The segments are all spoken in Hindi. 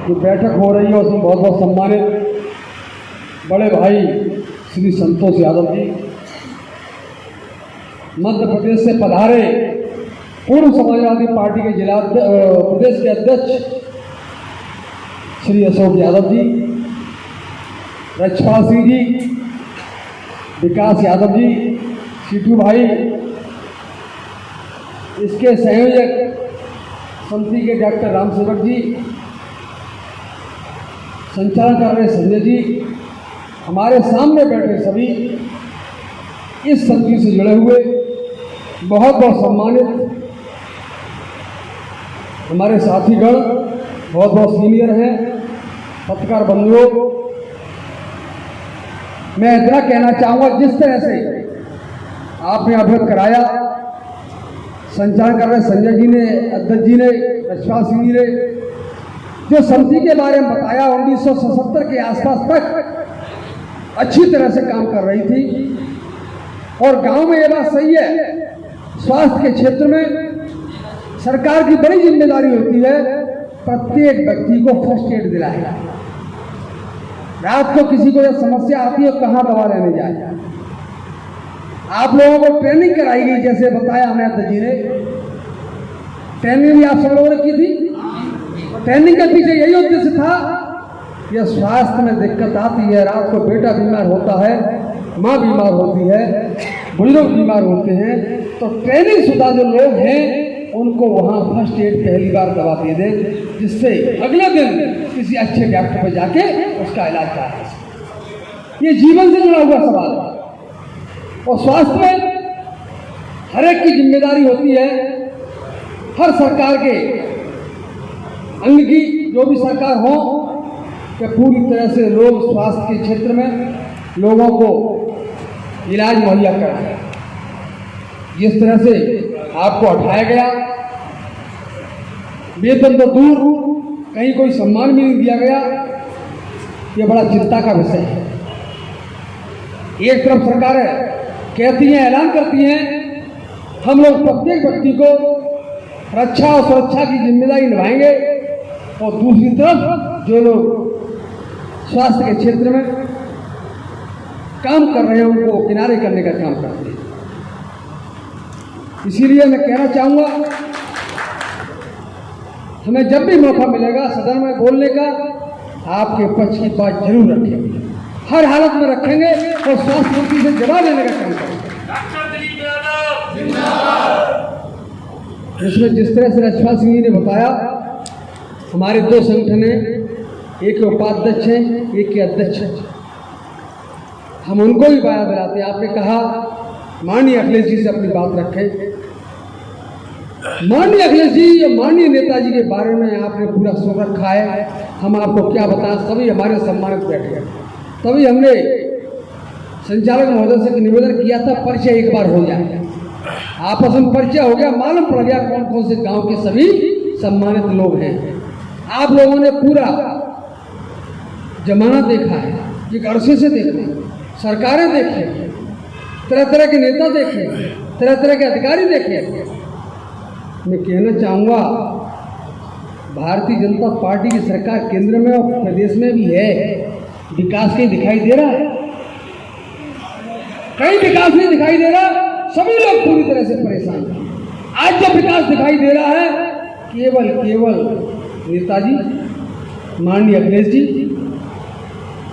जो बैठक हो रही है उसमें बहुत बहुत सम्मानित बड़े भाई श्री संतोष यादव जी, मध्य प्रदेश से पधारे पूर्व समाजवादी पार्टी के जिला प्रदेश के अध्यक्ष श्री अशोक यादव जी, रक्षपाल सिंह जी, विकास यादव जी, सीटू भाई, इसके संयोजक समिति के डॉक्टर रामसेवक जी, संचालन कर रहे संजय जी, हमारे सामने बैठे सभी इस समिति से जुड़े हुए बहुत बहुत सम्मानित हमारे साथीगण, बहुत बहुत सीनियर हैं, पत्रकार बंधुओं, मैं इतना कहना चाहूँगा, जिस तरह से आपने अवगत कराया, संचालन कर रहे संजय जी ने, अध्यक्ष जी ने, रक्षपाल सिंह जी ने जो समिति के बारे में बताया, 1977 के आसपास तक अच्छी तरह से काम कर रही थी। और गांव में ये बात सही है, स्वास्थ्य के क्षेत्र में सरकार की बड़ी जिम्मेदारी होती है प्रत्येक व्यक्ति को फर्स्ट एड दिलाएगा। रात को किसी को जब समस्या आती है कहाँ दवा लेने जाए, आप लोगों को ट्रेनिंग कराई गई, जैसे बताया हमें अध्यक्ष जी ने, ट्रेनिंग भी आप सब लोगों ने की थी। ट्रेनिंग के पीछे यही उद्देश्य था कि स्वास्थ्य में दिक्कत आती है, रात को बेटा बीमार होता है, माँ बीमार होती है, बुजुर्ग बीमार होते हैं, तो ट्रेनिंग शुदा जो लोग हैं उनको वहाँ फर्स्ट एड पहली बार दवा दे दें, जिससे अगले दिन किसी अच्छे डॉक्टर पर जाके उसका इलाज करा। ये जीवन से जुड़ा हुआ सवाल है और स्वास्थ्य में हर एक की जिम्मेदारी होती है, हर सरकार के अंग की, जो भी सरकार हो, कि पूरी तरह से लोग स्वास्थ्य के क्षेत्र में लोगों को इलाज मुहैया कराएं। जिस तरह से आपको हटाया गया, वेतन तो दूर, कहीं कोई सम्मान भी नहीं दिया गया, ये बड़ा चिंता का विषय है। एक तरफ सरकार कहती हैं, ऐलान करती हैं, हम लोग प्रत्येक व्यक्ति को रक्षा और सुरक्षा की जिम्मेदारी निभाएंगे, और दूसरी तरफ जो लोग स्वास्थ्य के क्षेत्र में काम कर रहे हैं उनको किनारे करने का काम करते हैं। इसीलिए मैं कहना चाहूँगा, हमें जब भी मौका मिलेगा सदन में बोलने का, आपके पक्ष की बात जरूर रखेंगे, हर हालत में रखेंगे और स्वास्थ्य मंत्री से जवाब देने का काम करेंगे। इसमें जिस तरह से रक्षपाल सिंह जी ने बताया, हमारे दो संगठन हैं, एक के उपाध्यक्ष हैं, एक के अध्यक्ष हैं, हम उनको भी बाया दिलाते हैं। आपने कहा माननीय अखिलेश जी से अपनी बात रखें। माननीय अखिलेश जी और माननीय नेताजी के बारे में आपने पूरा सुन रखा है, हम आपको क्या बताएं, सभी हमारे सम्मानित बैठे हैं। तभी हमने संचालक महोदय से निवेदन किया था, परिचय एक बार हो जाए, आपस में परिचय हो गया, मालूम पड़ गया कौन कौन से गांव के सभी सम्मानित लोग हैं। आप लोगों ने पूरा जमाना देखा है, एक अरसे से देखा, सरकारें देखी, तरह तरह के नेता देखे, तरह तरह के अधिकारी देखे। मैं कहना चाहूँगा, भारतीय जनता पार्टी की सरकार केंद्र में और प्रदेश में भी है, विकास कहीं दिखाई दे रहा है? कहीं विकास नहीं दिखाई दे रहा, सभी लोग पूरी तरह से परेशान हैं। आज जो विकास दिखाई दे रहा है, केवल नेताजी, माननीय अखिलेश जी।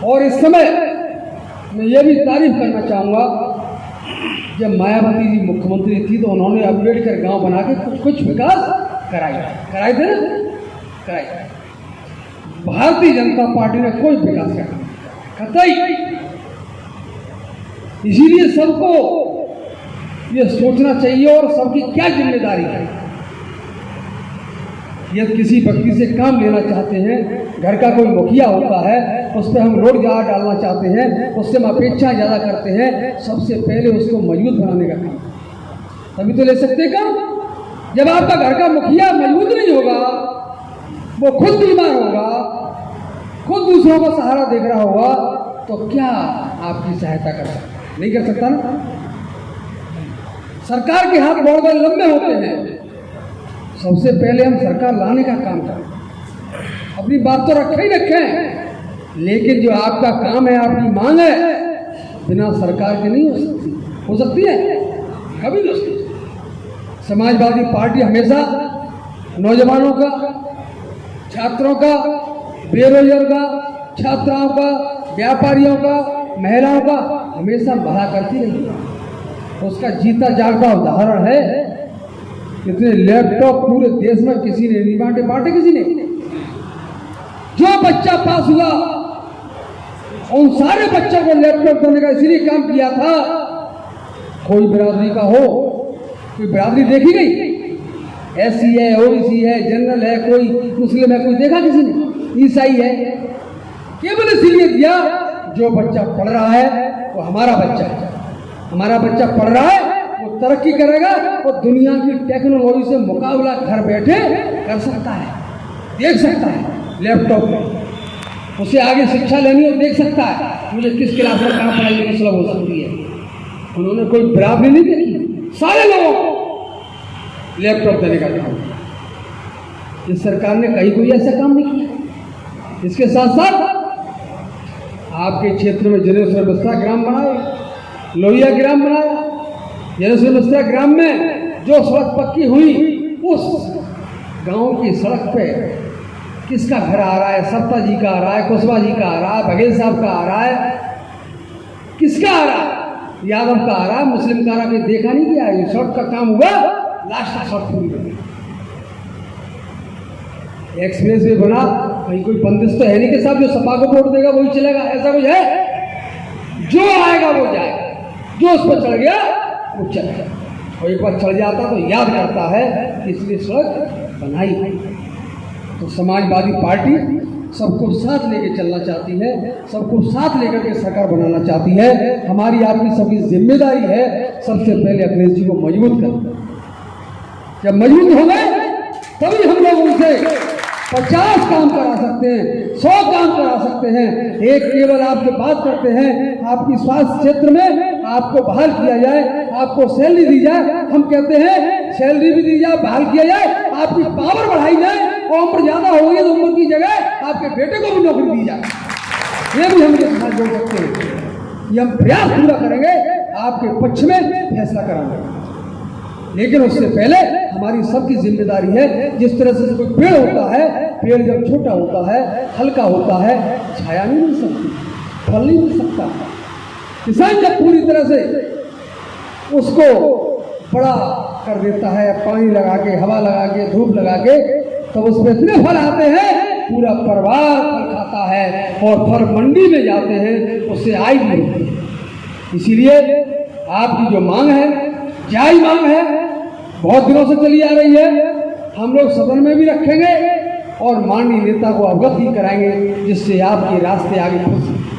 और इस समय मैं ये भी तारीफ करना चाहूँगा, जब मायावती जी मुख्यमंत्री थी तो उन्होंने अपग्रेड कर गांव बना के कुछ विकास कराए थे। भारतीय जनता पार्टी ने कोई विकास कतई। इसीलिए सबको ये सोचना चाहिए और सबकी क्या जिम्मेदारी है। यदि किसी व्यक्ति से काम लेना चाहते हैं, घर का कोई मुखिया होता है, उस पर हम रोड ज़्यादा डालना चाहते हैं, उससे हम अपेक्षा ज़्यादा करते हैं, सबसे पहले उसको मजबूत बनाने का काम, तभी तो ले सकते काम। जब आपका घर का मुखिया मजबूत नहीं होगा, वो खुद बीमार होगा, खुद दूसरों का सहारा देख रहा होगा, तो क्या आपकी सहायता कर सकता है? नहीं कर सकता ना। सरकार के हाथ बहुत बड़े लंबे होते हैं। सबसे पहले हम सरकार लाने का काम करें। अपनी बात तो रखें ही रखें, लेकिन जो आपका काम है, आपकी मांग है, बिना सरकार के नहीं हो सकती है, कभी नहीं हो सकती। समाजवादी पार्टी हमेशा नौजवानों का, छात्रों का, बेरोजगार का, छात्राओं का, व्यापारियों का, महिलाओं का हमेशा भला करती रही है। उसका जीता जागता उदाहरण है। कितने लैपटॉप पूरे देश में किसी ने नहीं बांटे किसी ने। जो बच्चा पास हुआ उन सारे बच्चों को लैपटॉप देने का इसलिए काम किया था, कोई बिरादरी का हो, कोई बिरादरी देखी गई, एससी है, ओबीसी है, जनरल है, कोई मुस्लिम है, कोई देखा किसी ने, ईसाई है, केवल इसलिए दिया जो बच्चा पढ़ रहा है वो हमारा बच्चा है। हमारा बच्चा पढ़ रहा है, वो तरक्की करेगा, वो दुनिया की टेक्नोलॉजी से मुकाबला घर बैठे कर सकता है, देख सकता है लैपटॉप में। उसे आगे शिक्षा लेनी हो, देख सकता है मुझे किस क्लास में कहाँ पढ़ाई लिखाई सुलभ हो सकती है। उन्होंने कोई बराबरी नहीं देखी, सारे लोगों को लैपटॉप देने का काम। इस सरकार ने कहीं कोई ऐसा काम नहीं किया। इसके साथ साथ आपके क्षेत्र में जनेश्वर मिश्रा ग्राम बनाए, लोहिया ग्राम बनाया। जनेश्वर मिश्रा ग्राम में जो सड़क पक्की हुई, उस गांव की सड़क पे किसका घर आ रहा है? सत्ता जी का आ रहा है, कुशवाहा जी का आ रहा है, बघेल साहब का आ रहा है, किसका आ रहा है? यादव का आ रहा है, मुस्लिम का आ रहा है। देखा नहीं किया? ये सड़क का काम हुआ, लास्ट सड़क पूरी बनी। एक्सप्रेस वे बना, कहीं कोई बंदिश तो है नहीं कि साहब जो सपा को वोट देगा वही चलेगा, ऐसा कुछ है? जो आएगा वो जाएगा, जो उस पर चढ़ गया वो चला जाए। और एक बार चढ़ जाता तो याद करता है कि इसलिए सड़क बनाई। तो समाजवादी पार्टी सबको साथ लेके चलना चाहती है, सबको साथ लेकर के सरकार बनाना चाहती है। हमारी आपकी सबकी जिम्मेदारी है सबसे पहले अखिलेश जी को मजबूत करना। जब मजबूत हो गए तभी हम लोग उनसे 50 काम करा सकते हैं, 100 काम करा सकते हैं। एक केवल आपसे बात करते हैं, आपकी स्वास्थ्य क्षेत्र में आपको बहाल किया जाए, आपको सैलरी दी जाए। हम कहते हैं सैलरी भी दी जाए, बहाल किया जाए, आपकी पावर बढ़ाई जाए, और उम्र ज्यादा हो गई तो उम्र की जगह आपके बेटे को भी नौकरी दी जाए। ये भी हम लोग साथ जोड़ सकते हैं। ये हम प्रयास पूरा करेंगे, आपके पक्ष में फैसला कराएंगे। लेकिन उससे पहले हमारी सबकी जिम्मेदारी है, जिस तरह से कोई पेड़ होता है, पेड़ जब छोटा होता है, हल्का होता है, छाया नहीं मिल सकती, फल नहीं मिल सकता। किसान जब पूरी तरह से उसको बड़ा कर देता है, पानी लगा के, हवा लगा के, धूप लगा के, तब उसमें इतने फल आते हैं, पूरा परिवार फल खाता है और फल मंडी में जाते हैं, उससे आय भी होती है। इसीलिए आपकी जो मांग है, जायज मांग है, बहुत दिनों से चली आ रही है, हम लोग सदन में भी रखेंगे और माननीय नेता को अवगत भी कराएंगे, जिससे आपके रास्ते आगे खुल सके।